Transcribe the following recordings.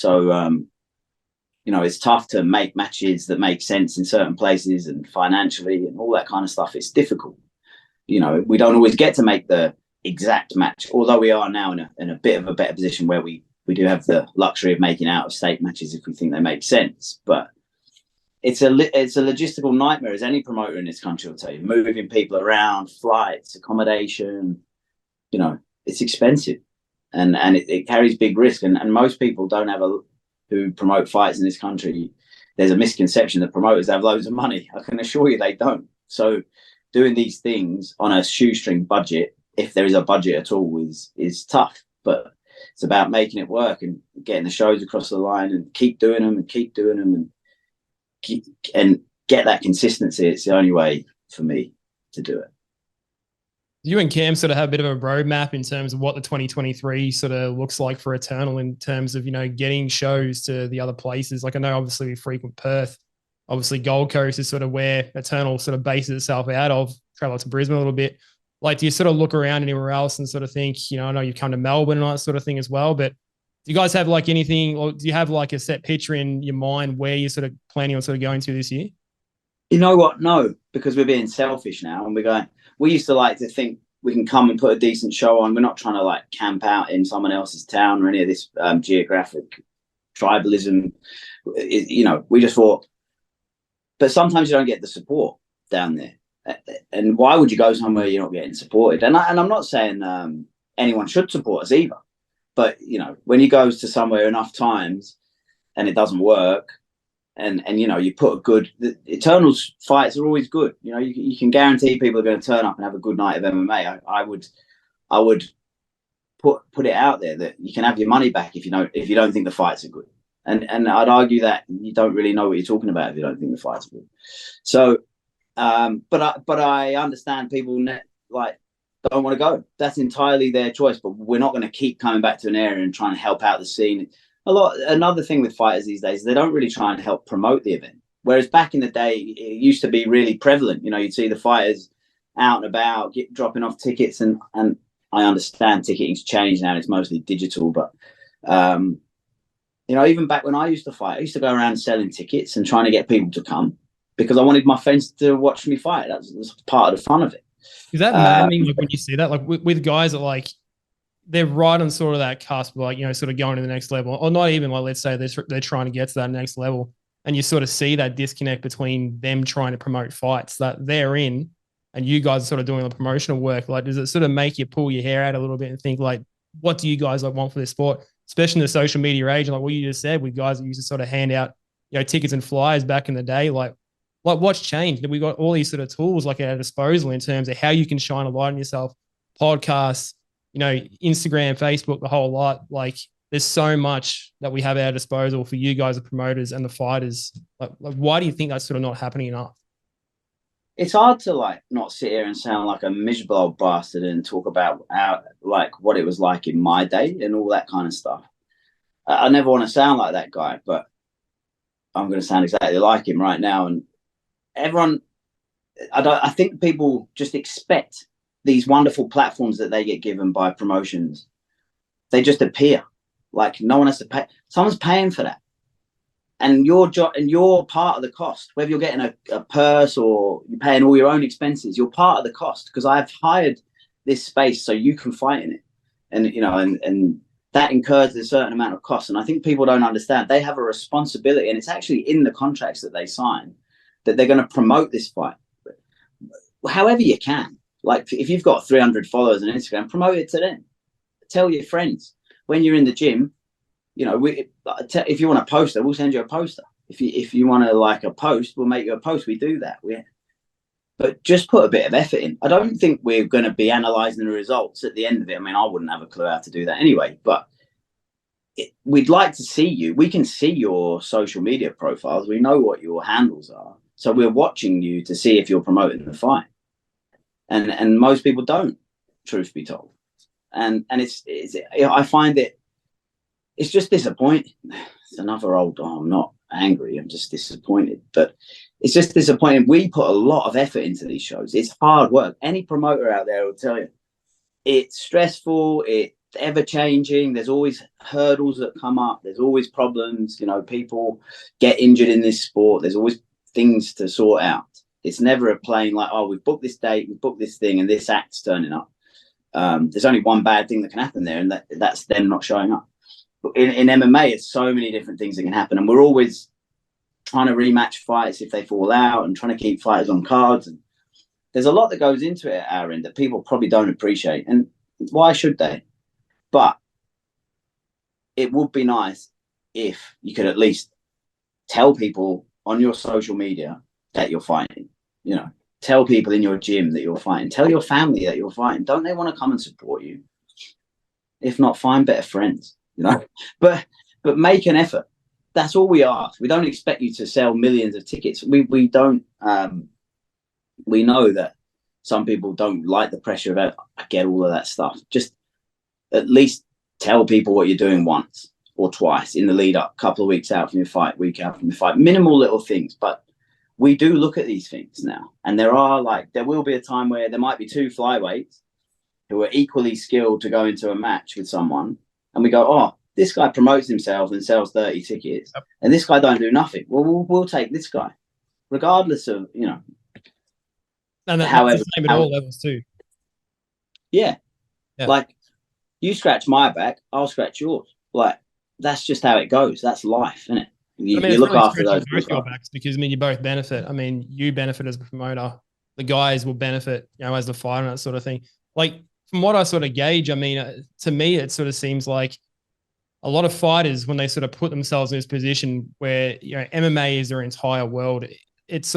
So, it's tough to make matches that make sense in certain places and financially and all that kind of stuff. It's difficult. We don't always get to make the exact match, although we are now in a bit of a better position where we do have the luxury of making out of state matches if we think they make sense. But it's a logistical nightmare, as any promoter in this country will tell you. Moving people around, flights, accommodation, it's expensive, and it carries big risk. And most people don't have who promote fights in this country. There's a misconception that promoters have loads of money. I can assure you they don't. So doing these things on a shoestring budget, if there is a budget at all, is tough. But it's about making it work and getting the shows across the line and keep doing them and get that consistency. It's the only way for me to do it. You and Cam sort of have a bit of a roadmap in terms of what the 2023 sort of looks like for Eternal in terms of, getting shows to the other places. Like I know obviously we frequent Perth. Obviously Gold Coast is sort of where Eternal sort of bases itself out of, travel to Brisbane a little bit. Like, do you sort of look around anywhere else and sort of think, I know you've come to Melbourne and all that sort of thing as well, but do you guys have like anything, or do you have like a set picture in your mind where you're sort of planning on sort of going to this year? You know what? No, because we're being selfish now and we used to like to think we can come and put a decent show on. We're not trying to like camp out in someone else's town or any of this geographic tribalism. We just thought, but sometimes you don't get the support down there. And why would you go somewhere you're not getting supported? And I'm not saying anyone should support us either. But, when you go to somewhere enough times and it doesn't work and you put the Eternals fights are always good. You can guarantee people are going to turn up and have a good night of MMA. I would put it out there that you can have your money back if you don't think the fights are good. And I'd argue that you don't really know what you're talking about if you don't think the fights are good. So, but I understand people don't want to go. That's entirely their choice, but we're not going to keep coming back to an area and trying to help out the scene. Another thing with fighters these days, they don't really try and help promote the event. Whereas back in the day, it used to be really prevalent. You'd see the fighters out and about, dropping off tickets, and I understand ticketing's changed now. It's mostly digital, but even back when I used to fight, I used to go around selling tickets and trying to get people to come because I wanted my friends to watch me fight. That was part of the fun of it. Is that maddening? Like when you see that, like with guys that like they're right on sort of that cusp, like sort of going to the next level, or not even like let's say they're trying to get to that next level, and you sort of see that disconnect between them trying to promote fights that they're in, and you guys are sort of doing the promotional work. Like, does it sort of make you pull your hair out a little bit and think like, what do you guys like want for this sport, especially in the social media age? And like what you just said, with guys that used to sort of hand out tickets and flyers back in the day, like what's changed? We got all these sort of tools like at our disposal in terms of how you can shine a light on yourself, podcasts, Instagram, Facebook, the whole lot. Like there's so much that we have at our disposal for you guys, the promoters and the fighters. Like why do you think that's sort of not happening enough? It's hard to not sit here and sound like a miserable old bastard and talk about what it was like in my day and all that kind of stuff. I never want to sound like that guy, but I'm going to sound exactly like him right now. And everyone, I think people just expect these wonderful platforms that they get given by promotions. They just appear like no one has to pay. Someone's paying for that, and you're part of the cost. Whether you're getting a purse or you're paying all your own expenses, you're part of the cost because I've hired this space so you can fight in it, and that incurs a certain amount of cost. And I think people don't understand they have a responsibility, and it's actually in the contracts that they sign, that they're going to promote this fight however you can. Like if you've got 300 followers on Instagram, promote it to them. Tell your friends when you're in the gym. If you want a poster, we'll send you a poster. If you want to like a post, we'll make you a post. We do that. But just put a bit of effort in. I don't think we're going to be analysing the results at the end of it. I mean, I wouldn't have a clue how to do that anyway. But we'd like to see you. We can see your social media profiles. We know what your handles are. So we're watching you to see if you're promoting the fight. And most people don't, truth be told. And I find it's just disappointing. It's another old, I'm not angry, I'm just disappointed. But it's just disappointing. We put a lot of effort into these shows. It's hard work. Any promoter out there will tell you. It's stressful. ever changing. There's always hurdles that come up. There's always problems. You know, people get injured in this sport. There's always things to sort out. It's never a plain like, oh, we've booked this date, we've booked this thing, and this act's turning up. There's only one bad thing that can happen there, and that's them not showing up. But in MMA, it's so many different things that can happen, and we're always trying to rematch fights if they fall out, and trying to keep fighters on cards. And there's a lot that goes into it at our end that people probably don't appreciate, and why should they? But it would be nice if you could at least tell people on your social media that you're fighting. You know, tell people in your gym that you're fighting. Tell your family that you're fighting. Don't they want to come and support you? If not, find better friends. You know, but make an effort. That's all we ask. We don't expect you to sell millions of tickets. We don't. We know that some people don't like the pressure of it. I get all of that stuff. Just at least tell people what you're doing once or twice in the lead up, couple of weeks out from your fight, week out from your fight. Minimal little things, but we do look at these things now. And there will be a time where there might be two flyweights who are equally skilled to go into a match with someone. And we go, oh, this guy promotes himself and sells 30 tickets. Yep. And this guy don't do nothing. Well, we'll take this guy, regardless of, you know. And that's the same at all levels too. Yeah. Like, you scratch my back, I'll scratch yours. Like, that's just how it goes. That's life, isn't it? You look really after those both your backs because you both benefit. I mean, you benefit as a promoter. The guys will benefit, as the fighter and that sort of thing. Like, from what I sort of gauge, I mean, to me, it sort of seems like a lot of fighters, when they sort of put themselves in this position where, MMA is their entire world, it's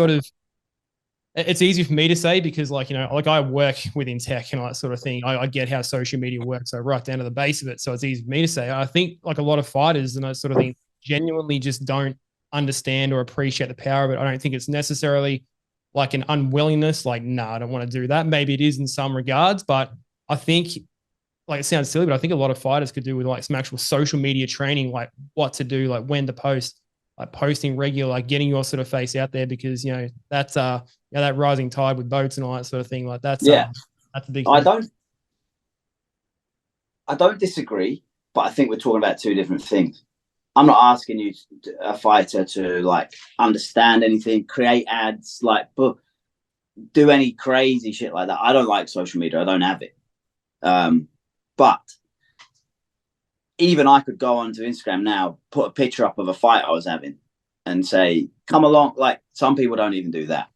easy for me to say because like I work within tech and all that sort of thing. I get how social media works. So right down to the base of it. So it's easy for me to say. I think like a lot of fighters and that sort of thing genuinely just don't understand or appreciate the power of it. I don't think it's necessarily like an unwillingness, like, no, I don't want to do that. Maybe it is in some regards, but I think, like, it sounds silly, but I think a lot of fighters could do with like some actual social media training, like what to do, like when to post, like posting regular, like getting your sort of face out there because, that's that rising tide with boats and all that sort of thing. Like that's a big thing. I don't disagree, but I think we're talking about two different things. I'm not asking you, a fighter, to like understand anything, create ads, like do any crazy shit like that. I don't like social media. I don't have it. But even I could go onto Instagram now, put a picture up of a fight I was having and say, come along. Like, some people don't even do that.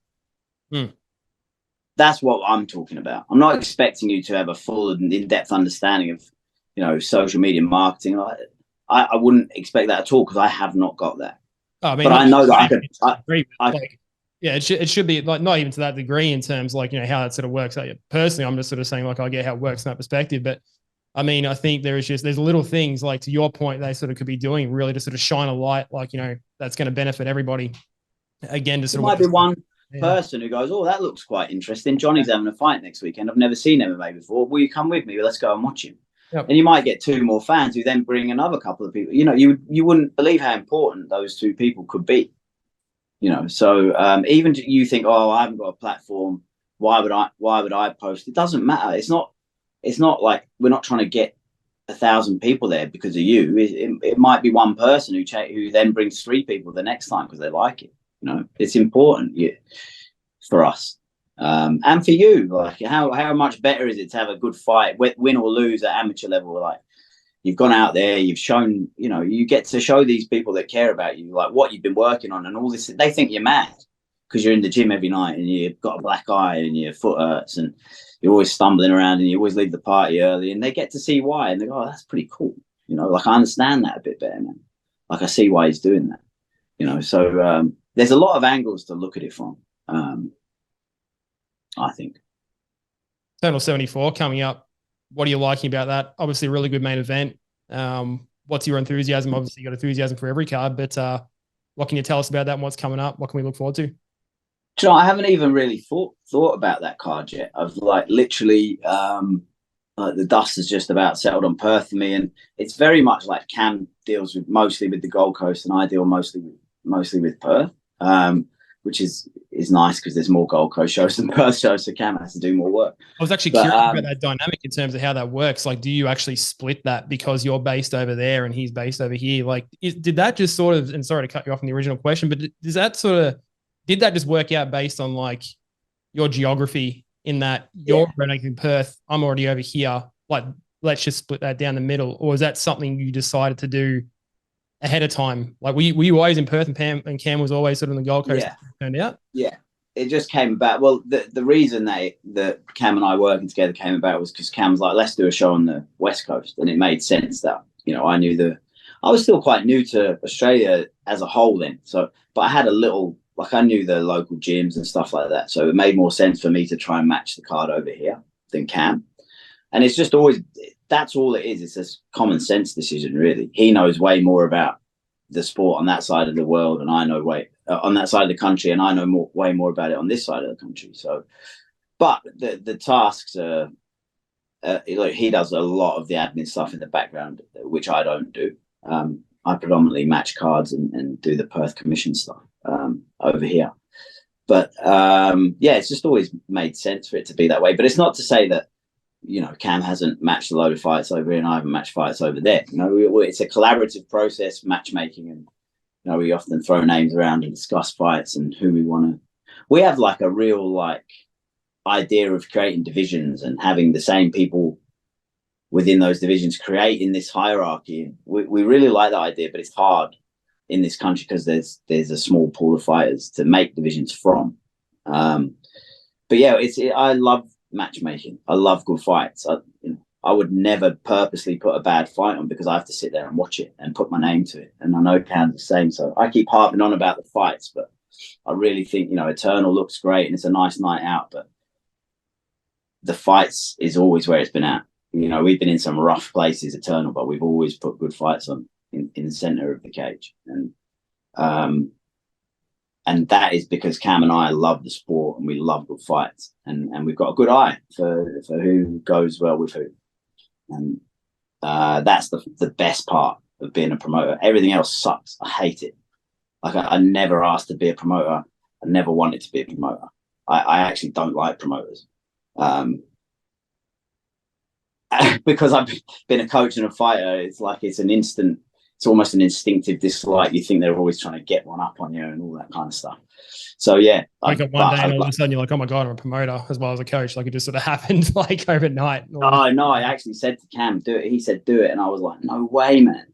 That's what I'm talking about. I'm not expecting you to have a full and in-depth understanding of, social media marketing. I wouldn't expect that at all because I have not got that. I mean, but I know that I could. It should be like not even to that degree in terms like how that sort of works. Personally, I'm just sort of saying like I get how it works from that perspective, but I mean I think there's little things like to your point they sort of could be doing really to sort of shine a light like that's going to benefit everybody. Again, to sort of might be one person who goes, oh, that looks quite interesting. Johnny's having a fight next weekend. I've never seen MMA before. Will you come with me? Let's go and watch him. Yep. And you might get two more fans who then bring another couple of people. You wouldn't believe how important those two people could be. So even you think, oh, I haven't got a platform. Why would I post? It doesn't matter. It's not like we're not trying to get 1,000 people there because of you. It might be one person who then brings 3 people the next time because they like it. It's important for us. And for you, like how much better is it to have a good fight, win or lose at amateur level? Like, you've gone out there, you've shown, you get to show these people that care about you, like what you've been working on and all this. They think you're mad because you're in the gym every night and you've got a black eye and your foot hurts and you're always stumbling around and you always leave the party early, and they get to see why and they go, oh, that's pretty cool. Like, I understand that a bit better, man. Like, I see why he's doing that. So there's a lot of angles to look at it from. I think. Eternal 74 coming up. What are you liking about that? Obviously, a really good main event. What's your enthusiasm? Obviously, you got enthusiasm for every card, but what can you tell us about that and what's coming up? What can we look forward to? I haven't even really thought about that card yet. I've literally the dust has just about settled on Perth for me, and it's very much like Cam deals mostly with the Gold Coast, and I deal mostly with Perth, which is is nice because there's more Gold Coast shows than Perth shows, so Cam has to do more work. I was actually curious about that dynamic in terms of how that works. Like, do you actually split that because you're based over there and he's based over here? Like, did that just sort of, and sorry to cut you off in the original question, but did that just work out based on like your geography in that you're in Perth, I'm already over here, like, let's just split that down the middle? Or is that something you decided to do ahead of time? Like, were you always in Perth and Cam was always sort of on the Gold Coast? Yeah. Turned out? Yeah. It just came about. Well, the reason that Cam and I working together came about was because Cam was like, let's do a show on the West Coast. And it made sense that, you know, I was still quite new to Australia as a whole then. So, but I had a little, like, I knew the local gyms and stuff like that. So it made more sense for me to try and match the card over here than Cam. And it's just always, that's all it is. It's a common sense decision, really. He knows way more about the sport on that side of the world, and I know on that side of the country, and I know way more about it on this side of the country. So, but the tasks are, like, he does a lot of the admin stuff in the background, which I don't do. I predominantly match cards and do the Perth commission stuff over here. But it's just always made sense for it to be that way. But it's not to say that, you know, Cam hasn't matched a load of fights over here and I haven't matched fights over there. You know, it's a collaborative process, matchmaking, and, you know, we often throw names around and discuss fights and who we want to. We have like a real like idea of creating divisions and having the same people within those divisions creating this hierarchy. We really like that idea, but it's hard in this country because there's a small pool of fighters to make divisions from. But yeah, I love matchmaking. I love good fights. I would never purposely put a bad fight on because I have to sit there and watch it and put my name to it. And I know Cam's the same. So I keep harping on about the fights, but I really think, you know, Eternal looks great and it's a nice night out, but the fights is always where it's been at. You know, we've been in some rough places, Eternal, but we've always put good fights on in the center of the cage. And that is because Cam and I love the sport and we love good fights. And we've got a good eye for who goes well with who. And that's the best part of being a promoter. Everything else sucks. I hate it. Like, I never asked to be a promoter. I never wanted to be a promoter. I actually don't like promoters. Because I've been a coach and a fighter, it's like it's almost an instinctive dislike. You think they're always trying to get one up on you and all that kind of stuff. So yeah, wake up one day and all of a sudden you're like, oh my God, I'm a promoter as well as a coach. Like, it just sort of happened like overnight. Oh no, I actually said to Cam, do it. He said, do it. And I was like, no way, man.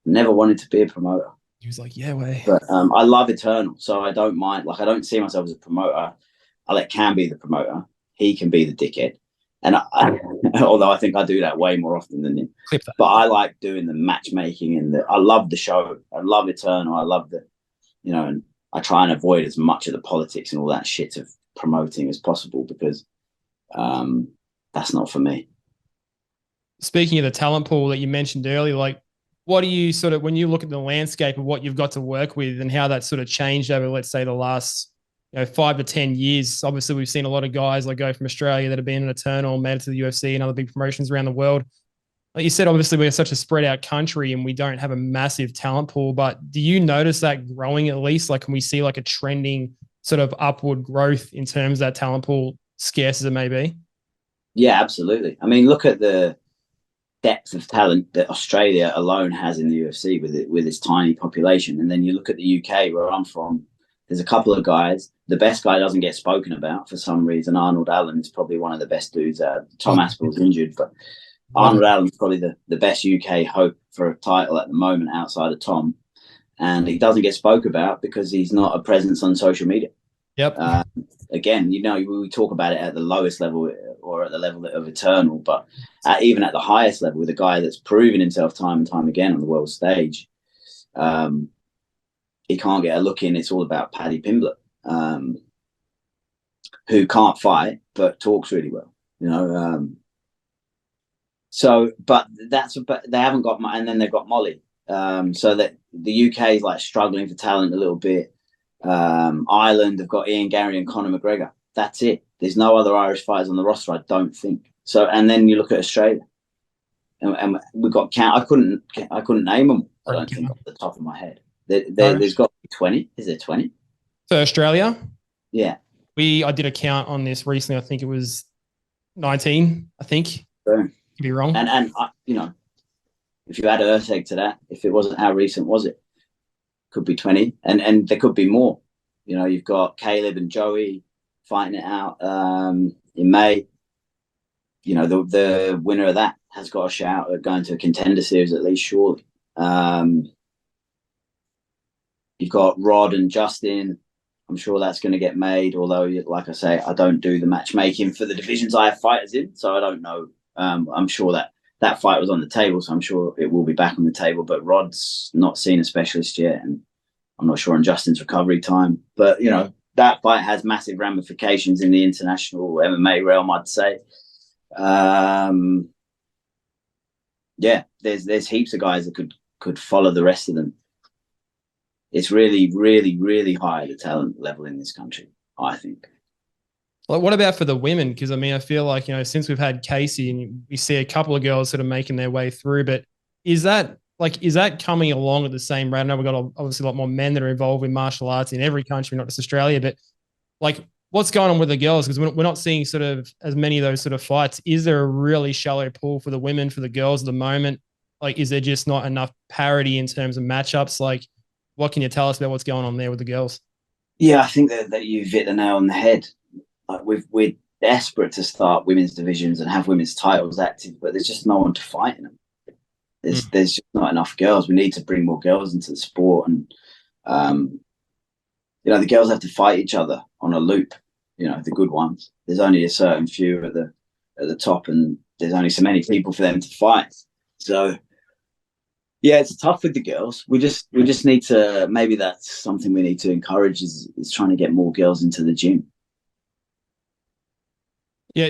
Never wanted to be a promoter. He was like, yeah, way. But I love Eternal. So I don't mind. Like, I don't see myself as a promoter. I let Cam be the promoter. He can be the dickhead. And although I think I do that way more often than him, but I like doing the matchmaking and I love the show. I love Eternal. I love you know, and I try and avoid as much of the politics and all that shit of promoting as possible because that's not for me. Speaking of the talent pool that you mentioned earlier, like, what do you sort of, when you look at the landscape of what you've got to work with and how that's sort of changed over, let's say, the last 5 to 10 years. Obviously, we've seen a lot of guys like go from Australia that have been in Eternal, made it to the UFC and other big promotions around the world. Like you said, obviously, we're such a spread out country and we don't have a massive talent pool, but do you notice that growing at least? Like, can we see like a trending sort of upward growth in terms of that talent pool, scarce as it may be? Yeah, absolutely. I mean, look at the depth of talent that Australia alone has in the UFC with its tiny population. And then you look at the UK, where I'm from, there's a couple of guys. The best guy doesn't get spoken about for some reason. Arnold Allen is probably one of the best dudes. Tom Aspinall's injured, but Arnold Allen's probably the best UK hope for a title at the moment outside of Tom. And he doesn't get spoke about because he's not a presence on social media. Yep. Again, you know, we talk about it at the lowest level or at the level of Eternal, but even at the highest level, with a guy that's proven himself time and time again on the world stage, he can't get a look in. It's all about Paddy Pimblett, who can't fight but talks really well, you know. But they haven't got, and then they've got Molly. So that the UK is like struggling for talent a little bit. Ireland have got Ian Gary and Conor McGregor. That's it. There's no other Irish fighters on the roster, I don't think. So, and then you look at Australia, and we've got I couldn't name them. I don't think off the top of my head. There's got to be 20. Is there 20 for Australia? Yeah. I did a count on this recently. I think it was 19, I think. Boom. Could be wrong. And you know, if you add Earth Egg to that, if it wasn't, how recent was it? Could be 20, and there could be more. You know, you've got Caleb and Joey fighting it out in May. You know, the winner of that has got a shout at going to a contender series at least, surely. You've got Rod and Justin. I'm sure that's going to get made. Although, like I say, I don't do the matchmaking for the divisions I have fighters in, so I don't know. I'm sure that fight was on the table, so I'm sure it will be back on the table. But Rod's not seen a specialist yet, and I'm not sure on Justin's recovery time. But, you know, that fight has massive ramifications in the international MMA realm, I'd say. Yeah, there's heaps of guys that could follow the rest of them. It's really, really, really high, the talent level in this country, I think. Like, what about for the women? Because, I mean, I feel like, you know, since we've had Casey and we see a couple of girls sort of making their way through, but is that coming along at the same rate? I know we've got obviously a lot more men that are involved with martial arts in every country, not just Australia, but like, what's going on with the girls? Because we're not seeing sort of as many of those sort of fights. Is there a really shallow pool for the women, for the girls at the moment? Like, is there just not enough parity in terms of matchups? Like, what can you tell us about what's going on there with the girls? Yeah, I think that you've hit the nail on the head. Like, we're desperate to start women's divisions and have women's titles active, but there's just no one to fight in them. There's just not enough girls. We need to bring more girls into the sport, and you know, the girls have to fight each other on a loop. You know, the good ones. There's only a certain few at the top, and there's only so many people for them to fight. So, yeah, it's tough with the girls. We just need to, maybe that's something we need to encourage is trying to get more girls into the gym. Yeah,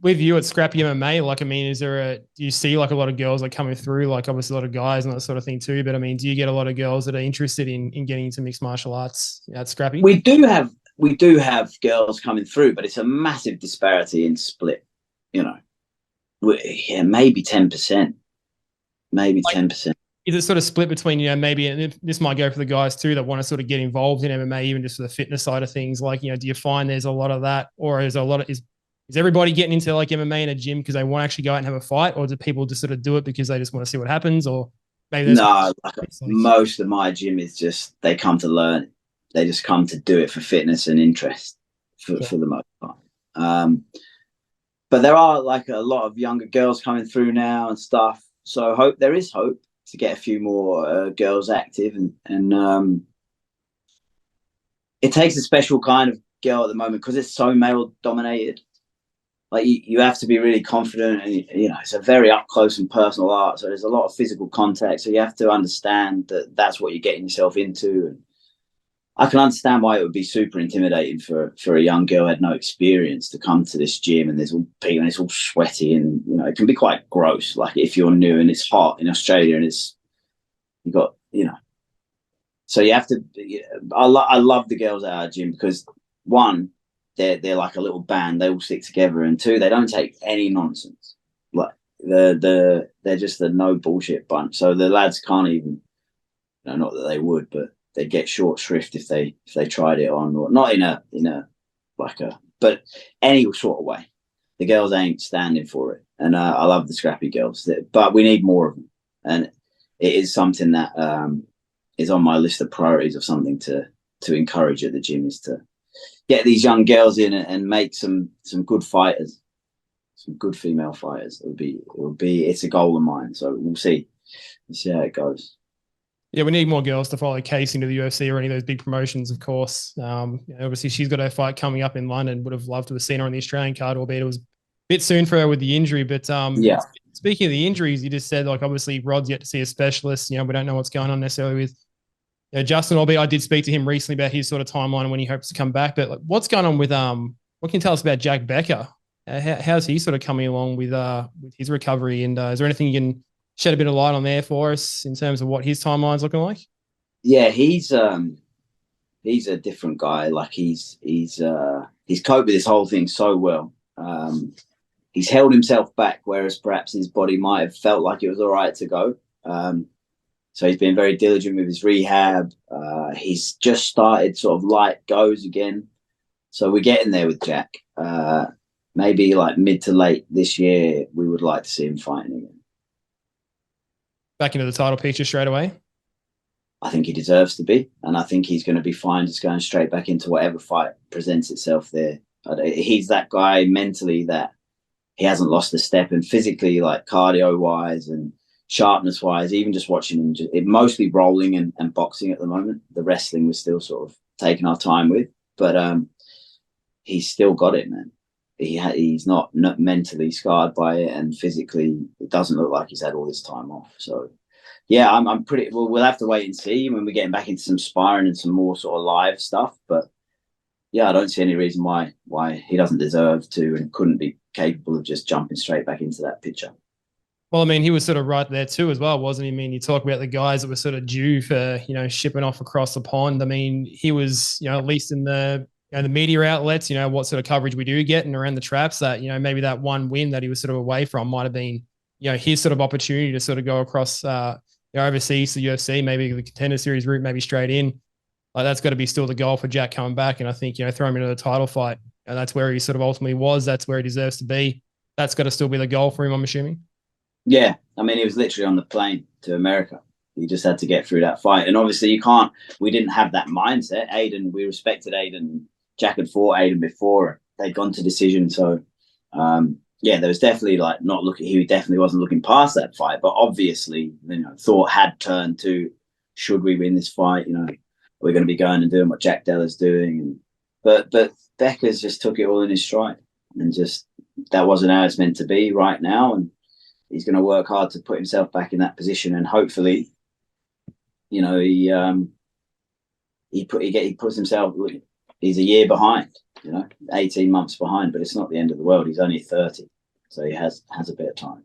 with you at Scrappy MMA, like, I mean, do you see like a lot of girls like coming through, like obviously a lot of guys and that sort of thing too, but I mean, do you get a lot of girls that are interested in getting into mixed martial arts at Scrappy? We do have girls coming through, but it's a massive disparity in split, you know. Yeah, maybe 10%. Maybe 10%. Is it sort of split between, you know, maybe, and this might go for the guys too that want to sort of get involved in MMA, even just for the fitness side of things? Like, you know, do you find there's a lot of that, or is everybody getting into like MMA in a gym because they want to actually go out and have a fight, or do people just sort of do it because they just want to see what happens? Or maybe no, like most of my gym is just they come to learn. They just come to do it for fitness and interest for the most part. But there are like a lot of younger girls coming through now and stuff. So there is hope to get a few more girls active, and it takes a special kind of girl at the moment because it's so male dominated. Like you have to be really confident, and you know it's a very up close and personal art, so there's a lot of physical contact. So you have to understand that that's what you're getting yourself into. And I can understand why it would be super intimidating for a young girl who had no experience to come to this gym, and there's all people and it's all sweaty, and you know it can be quite gross. Like if you're new and it's hot in Australia, and you got, you know, so you have to. I love the girls at our gym because one, they're like a little band. They all stick together, and two, they don't take any nonsense. Like they're just a no bullshit bunch. So the lads can't even, you know, not that they would, but they get short shrift if they tried it on, or not in a like a, but any sort of way. The girls ain't standing for it, and I love the scrappy girls, but we need more of them, and it is something that is on my list of priorities of something to encourage at the gym, is to get these young girls in and make some good fighters, some good female fighters. It's a goal of mine. So we'll see how it goes. Yeah, we need more girls to follow Casey into the UFC or any of those big promotions, of course. Obviously, she's got her fight coming up in London. Would have loved to have seen her on the Australian card, albeit it was a bit soon for her with the injury. But yeah. Speaking of the injuries, you just said, like, obviously Rod's yet to see a specialist. You know, we don't know what's going on necessarily with Justin, albeit I did speak to him recently about his sort of timeline and when he hopes to come back. But like, what's going on with what can you tell us about Jack Becker? How's he sort of coming along with his recovery? And is there anything you can shed a bit of light on there for us in terms of what his timeline's looking like? Yeah, he's a different guy. Like he's coped with this whole thing so well. He's held himself back, whereas perhaps his body might have felt like it was all right to go. So he's been very diligent with his rehab. He's just started sort of light goes again. So we're getting there with Jack. Maybe like mid to late this year, we would like to see him fighting again. Back into the title picture straight away? I think he deserves to be. And I think he's going to be fine just going straight back into whatever fight presents itself there. He's that guy mentally that he hasn't lost a step, and physically, like cardio-wise and sharpness-wise, even just watching him, mostly rolling and boxing at the moment. The wrestling we're still sort of taking our time with. But he's still got it, man. He's not mentally scarred by it, and physically it doesn't look like he's had all this time off. So yeah, I'm pretty well, we'll have to wait and see when we're getting back into some sparring and some more sort of live stuff. But yeah, I don't see any reason why he doesn't deserve to and couldn't be capable of just jumping straight back into that picture. Well, I mean, he was sort of right there too as well, wasn't he? I mean, you talk about the guys that were sort of due for, shipping off across the pond. I mean, he was, at least in the the media outlets, what sort of coverage we do get and around the traps that, maybe that one win that he was sort of away from might have been, his sort of opportunity to sort of go across, overseas to the UFC, maybe the Contender Series route, maybe straight in. Like that's got to be still the goal for Jack coming back. And I think, throw him into the title fight. And that's where he sort of ultimately was. That's where he deserves to be. That's got to still be the goal for him, I'm assuming. Yeah. I mean, he was literally on the plane to America. He just had to get through that fight. And obviously we didn't have that mindset. We respected Aiden. Jack had fought Aiden before. They'd gone to decision. So, there was definitely he definitely wasn't looking past that fight. But obviously, thought had turned to, should we win this fight? We're going to be going and doing what Jack Della's doing. But Becker's just took it all in his stride. And just, that wasn't how it's meant to be right now. And he's going to work hard to put himself back in that position. And hopefully, he puts himself, he's a year behind, 18 months behind, but it's not the end of the world. He's only 30, so he has a bit of time.